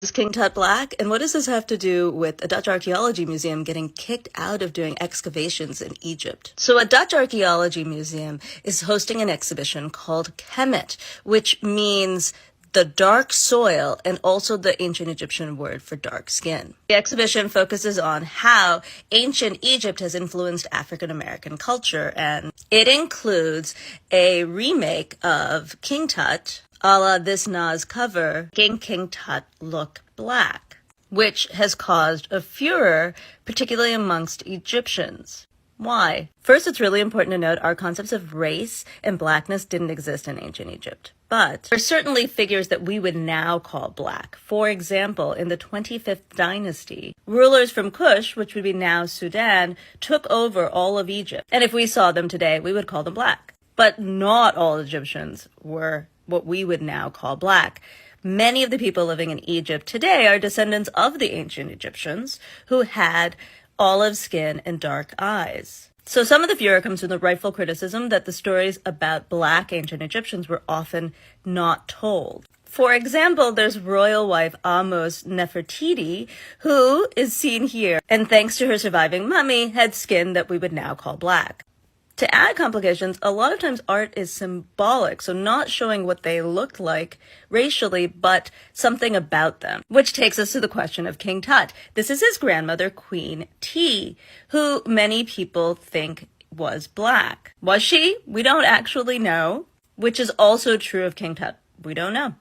Is King Tut black? And what does this have to do with a Dutch archaeology museum getting kicked out of doing excavations in Egypt? So a Dutch archaeology museum is hosting an exhibition called Kemet, which means the dark soil and also the ancient Egyptian word for dark skin. The exhibition focuses on how ancient Egypt has influenced African American culture, and it includes a remake of King Tut, a la this Nas cover, making King Tut look black, which has caused a furor, particularly amongst Egyptians. Why? First, it's really important to note our concepts of race and blackness didn't exist in ancient Egypt. But there are certainly figures that we would now call black. For example, in the 25th dynasty, rulers from Kush, which would be now Sudan, took over all of Egypt. And if we saw them today, we would call them black. But not all Egyptians were what we would now call black. Many of the people living in Egypt today are descendants of the ancient Egyptians who had olive skin and dark eyes. So some of the furor comes from the rightful criticism that the stories about black ancient Egyptians were often not told. For example, there's royal wife Amos Nefertiti, who is seen here, and thanks to her surviving mummy, had skin that we would now call black. To add complications, a lot of times art is symbolic, so not showing what they looked like racially, but something about them. Which takes us to the question of King Tut. This is his grandmother, Queen T, who many people think was black. Was she? We don't actually know, which is also true of King Tut. We don't know.